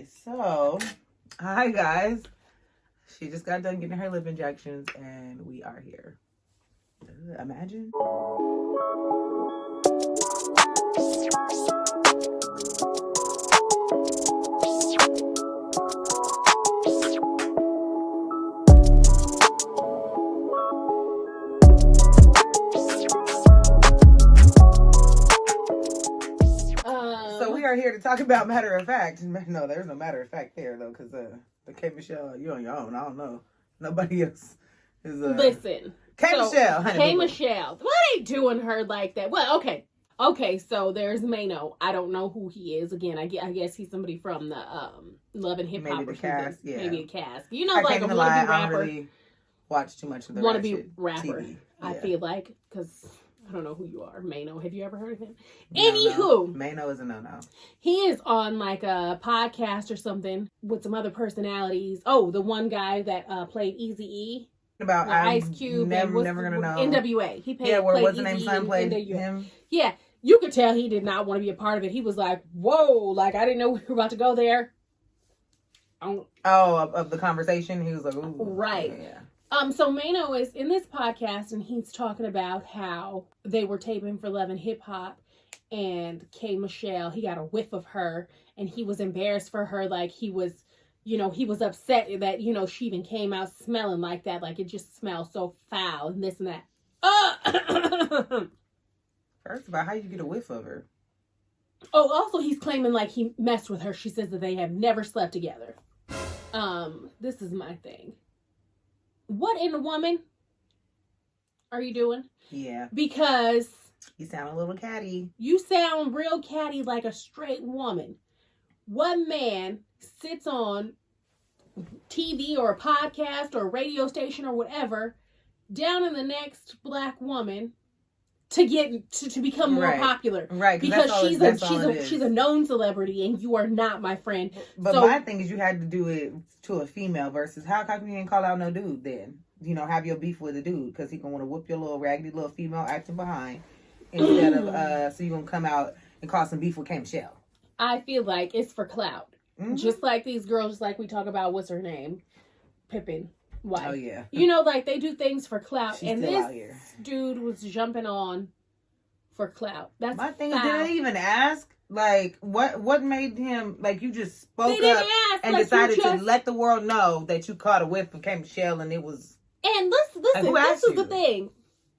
Okay, so, hi guys. She just got done getting her lip injections and we are here. Imagine. So we are here to talk about matter of fact. No, there's no matter of fact there though, because the K Michelle, you on your own. I don't know. Nobody else is. Listen, K Michelle, honey. K Michelle, why are they doing her like that? Well, okay. So there's Maino. I don't know who he is. Again, I guess he's somebody from the Love and Hip Hop. Maybe the cast. Yeah. Maybe a cast. You know, I like a wannabe rapper. I don't really watch too much of the wannabe rapper. TV. I feel like, because I don't know who you are. Maino. Have you ever heard of him? No. Anywho. Maino is a no-no. He is on like a podcast or something with some other personalities. Oh, the one guy that played Eazy-E. About Ice Cube. Never gonna know. NWA. He played what's the name? Eazy-E Son played NWA. him. Yeah. You could tell he did not want to be a part of it. He was like, whoa, like I didn't know we were about to go there. Of the conversation? He was like, ooh. Right. Yeah. So Maino is in this podcast and he's talking about how they were taping for Love and Hip Hop and K Michelle, he got a whiff of her and he was embarrassed for her. Like he was upset that, she even came out smelling like that. Like it just smells so foul and this and that. First of all, how did you get a whiff of her? Oh, also he's claiming like he messed with her. She says that they have never slept together. This is my thing. What in a woman are you doing? Yeah. Because you sound a little catty. You sound real catty like a straight woman. What man sits on TV or a podcast or a radio station or whatever down in the next black woman to get to become more popular? Right. Because she's a known celebrity and you are not, my friend. But my thing is you had to do it to a female versus how come you didn't call out no dude then? Have your beef with a dude because he gonna want to whoop your little raggedy little female acting behind instead of so you gonna come out and cause some beef with K Michelle. I feel like it's for clout. Mm-hmm. Just like these girls, like we talk about, what's her name? Pippin. Wife. Oh yeah. Like they do things for clout. She's and this dude was jumping on for clout. That's my thing. Did they even ask? Like what made him you just spoke up and decided to let the world know that you caught a whiff of K Michelle and it was. And listen, this is the thing,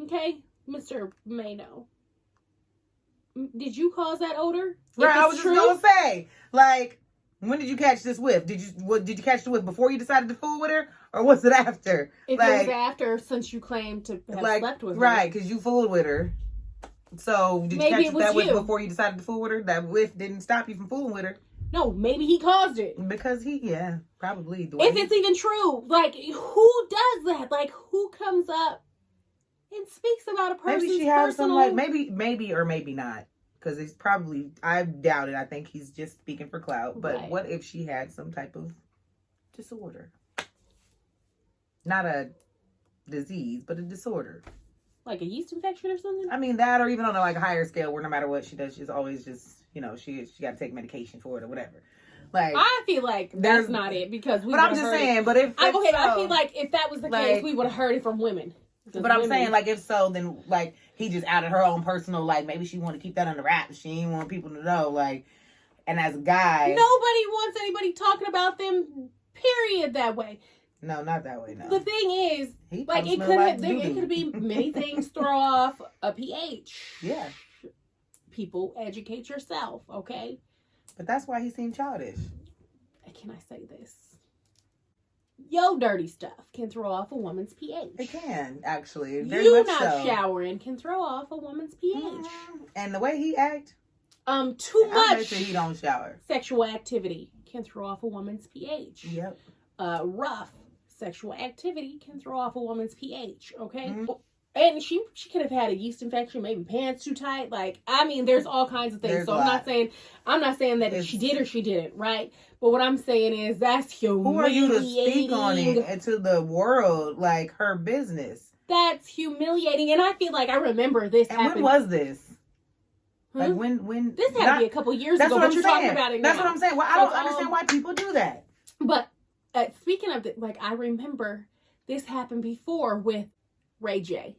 okay, Mr. Maino. Did you cause that odor? Right, I was just gonna say, when did you catch this whiff? Did you catch the whiff before you decided to fool with her, or was it after? If it was after, since you claimed to have slept with her, right? Because you fooled with her. So did you catch that whiff before you decided to fool with her? That whiff didn't stop you from fooling with her. No, maybe he caused it. Because probably. If it's even true, who does that? Who comes up and speaks about a person's maybe she has some maybe or maybe not. Because it's probably, I doubt it. I think he's just speaking for clout. But What if she had some type of disorder? Not a disease, but a disorder. Like a yeast infection or something? I mean, that or even on a higher scale where no matter what she does, she's always just, she got to take medication for it or whatever. I feel like that's not it because we. But I'm just saying. But if I feel like if that was the case, we would have heard it from women. But I'm saying, if so, then he just outed her own personal. Maybe she want to keep that under wraps. She didn't want people to know. And as a guy, nobody wants anybody talking about them. Period. That way. No, not that way. No. The thing is, it could be many things. Throw off a pH. Yeah. People, educate yourself, okay? But that's why he seemed childish. Can I say this? Yo, dirty stuff can throw off a woman's pH. It can, actually. You not showering can throw off a woman's pH. And the way he act, too much. Sure he don't shower. Sexual activity can throw off a woman's pH. Yep. Rough sexual activity can throw off a woman's pH. Okay. Mm-hmm. And she could have had a yeast infection, maybe pants too tight. There's all kinds of things. I'm not saying that she did or she didn't, right? But what I'm saying is that's humiliating. Who are you to speak on it to the world, her business? That's humiliating. And I feel like I remember this happened. When was this? Like when this had to be a couple years ago, but you're talking about it now. That's what I'm saying. Well, I don't understand why people do that. But speaking of like, I remember this happened before with Ray J.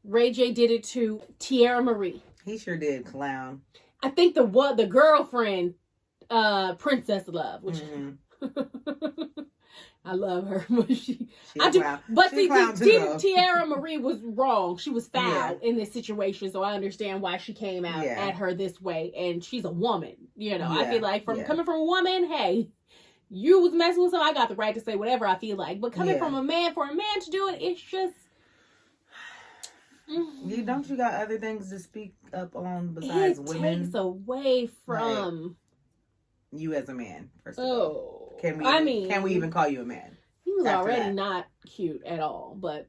Ray J did it to Tierra Marie. He sure did, clown. I think the girlfriend, Princess Love, which I love her, but I do. But see, Tierra Marie was wrong. She was foul in this situation, so I understand why she came out at her this way. And she's a woman, you know. I feel like coming from a woman, hey, you was messing with someone, I got the right to say whatever I feel like. But coming from a man, for a man to do it, it's just. Don't you got other things to speak up on besides women? It takes away from you as a man. First of all. Can we even call you a man? He was already not cute at all, but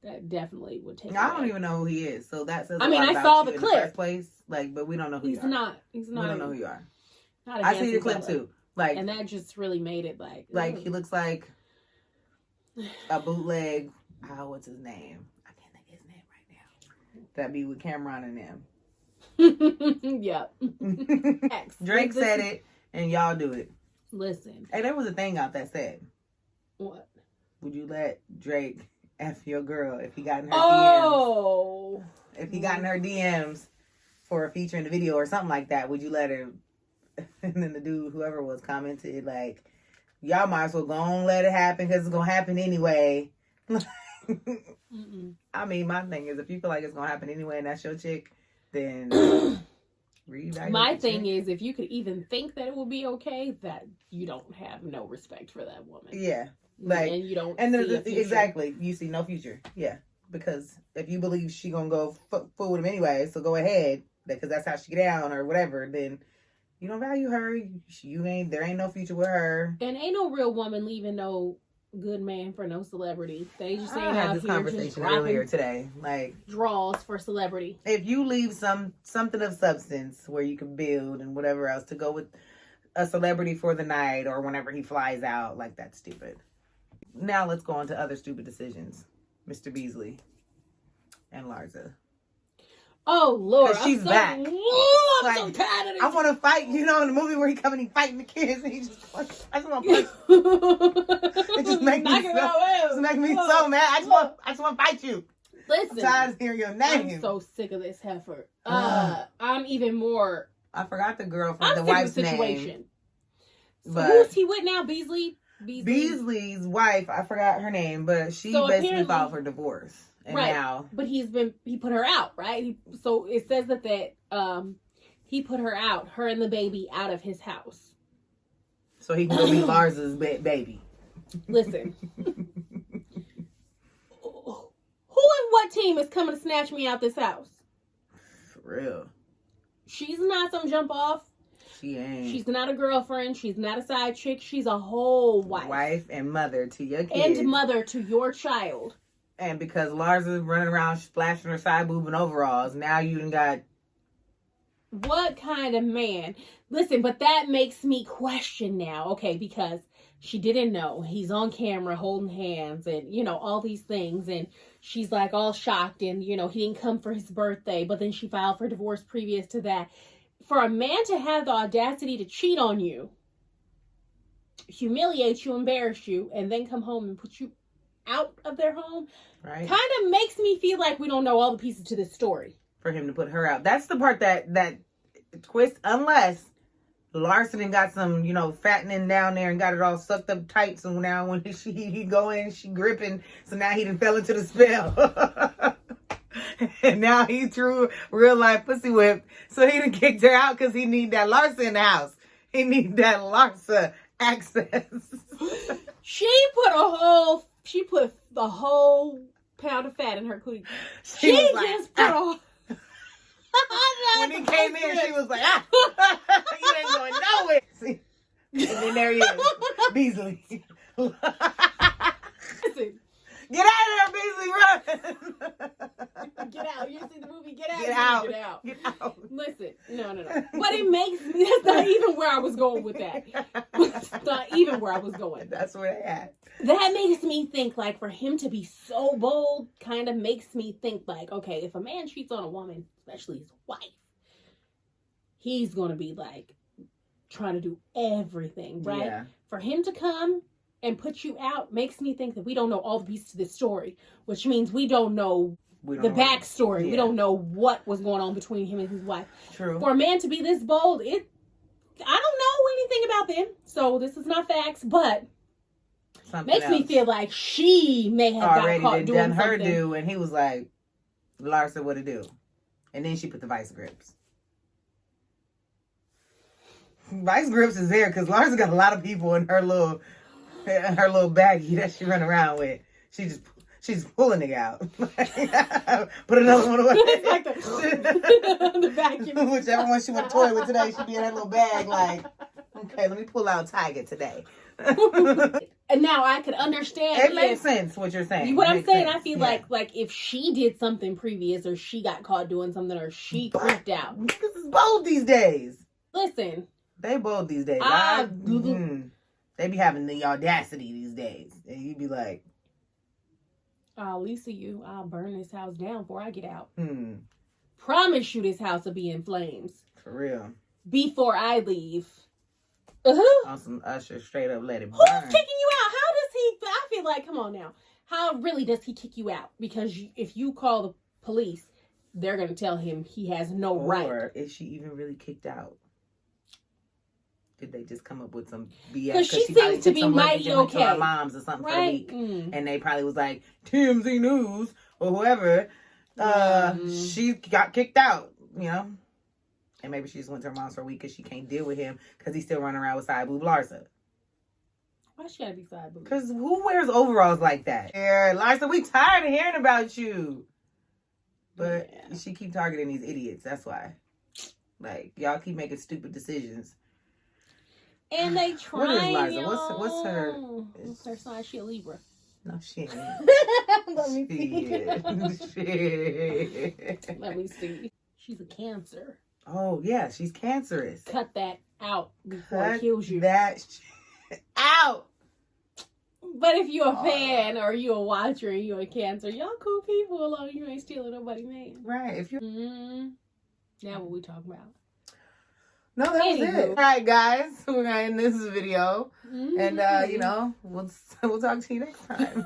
that definitely would take. I don't even know who he is, so that says. I saw the clip. In the first place, but we don't know who you are. He's not. We don't know who you are. Not I see the clip too. And that just really made it he looks like a bootleg. What's his name? I can't think of his name right now. That be with Cameron and them. Yep. Drake said it, and y'all do it. Listen. Hey, there was a thing out that said. What? Would you let Drake F your girl if he got in her DMs? If he got in her DMs for a feature in the video or something like that, would you let her? And then the dude, whoever was, commented like, y'all might as well go on let it happen because it's going to happen anyway. I mean, my thing is, if you feel like it's going to happen anyway and that's your chick, then... My thing is, if you could even think that it will be okay, that you don't have no respect for that woman. Yeah, and you don't. And exactly, you see no future. Yeah, because if you believe she gonna go fool with him anyway, so go ahead, because that's how she get down or whatever. Then you don't value her. There ain't no future with her. And ain't no real woman leaving no good man for no celebrity. They just ain't out this here conversation just earlier today. Draws for celebrity. If you leave something of substance where you can build and whatever else to go with a celebrity for the night or whenever he flies out, that's stupid. Now let's go on to other stupid decisions. Mr. Beasley and Larsa. Oh Lord, she's back. I'm so tired of this. I want to fight. In the movie where he coming, he fighting the kids, and he just. I just want to punch. It just makes me so mad. I just want to fight you. Listen, I'm tired of hearing your name. I'm so sick of this heifer. I'm even more. I forgot the girlfriend, the wife's name. So who's he with now? Beasley's wife. I forgot her name, but she basically filed for divorce. And now, but he put her out, right? So it says that he put her out, her and the baby, out of his house, so he can go be Larsa's baby. Listen, who and what team is coming to snatch me out this house? For real, she's not some jump off. She ain't. She's not a girlfriend. She's not a side chick. She's a whole wife and mother to your kids and mother to your child. And because Larsa's running around splashing her side boob in overalls, now you done got... What kind of man? Listen, but that makes me question now. Okay, because she didn't know. He's on camera holding hands and, all these things. And she's all shocked and, he didn't come for his birthday. But then she filed for divorce previous to that. For a man to have the audacity to cheat on you, humiliate you, embarrass you, and then come home and put you out of their home, right, kind of makes me feel like we don't know all the pieces to this story. For him to put her out. That's the part that twist, unless Larsa got some, fattening down there and got it all sucked up tight. So now when he go in, she gripping. So now he done fell into the spell. And now he threw real life pussy whip. So he done kicked her out because he need that Larsa in the house. He need that Larsa access. She put the whole pound of fat in her cootie. She just put a... When he came in, she was like, you ain't going nowhere. See? And then there he is, Beasley. Listen. Get out of there, Beasley, run. Get out. You see the movie, Get Out? Get out. Get out. Get out. Listen, no. But it makes me, that's not even where I was going with that. That's not even where I was going. That's where they at. That makes me think, for him to be so bold, kind of makes me think, okay, if a man cheats on a woman, especially his wife, he's going to be like trying to do everything, right? Yeah. For him to come and put you out makes me think that we don't know all the pieces to this story, which means we don't know the backstory. Yeah. We don't know what was going on between him and his wife. True. For a man to be this bold, I don't know anything about them, so this is not facts, but something makes me feel like she may have got caught doing done her something. Do, and he was like, Larsa, what to do? And then she put the vice grips. Vice grips is there because Larsa got a lot of people in her little baggie that she run around with. She's pulling it out. Put another one away. It's like the vacuum. Whichever one she went to toy with today, she'd be in her little bag like, okay, let me pull out Tiger today. And now I could understand. It makes sense what you're saying. What I'm saying, I feel like if she did something previous or she got caught doing something or she freaked out. Niggas is bold these days. Listen. They bold these days. They be having the audacity these days. And you be like, Lisa, I'll burn this house down before I get out. Promise you this house will be in flames. For real. Before I leave. On some Usher, straight up let it burn. Who's kicking you out? How does he, I feel like, come on now. How really does he kick you out? Because if you call the police, they're going to tell him he has no right. Or is she even really kicked out? Did they just come up with some BS? Because she seems to be mighty okay. Her moms or something for a week. And they probably was like, TMZ News or whoever. She got kicked out, you know? And maybe she just went to her mom's for a week because she can't deal with him because he's still running around with side boob Larsa. Why she gotta be side boob? Because who wears overalls like that? Yeah, Larsa, we tired of hearing about you. But she keep targeting these idiots. That's why. Like, y'all keep making stupid decisions. And they try. What is Larsa? What's her? What's her sign? She a Libra. No, she ain't. Let me see. Shit. Let me see. She's a Cancer. Oh, yeah, she's cancerous. Cut that out before it kills you. That shit out. But if you're a fan or you're a watcher and you're a Cancer, y'all cool people alone. You ain't stealing nobody, man. Right. If you. Now what we talking about? No, that was it. All right, guys. We're gonna end this video, and we'll talk to you next time.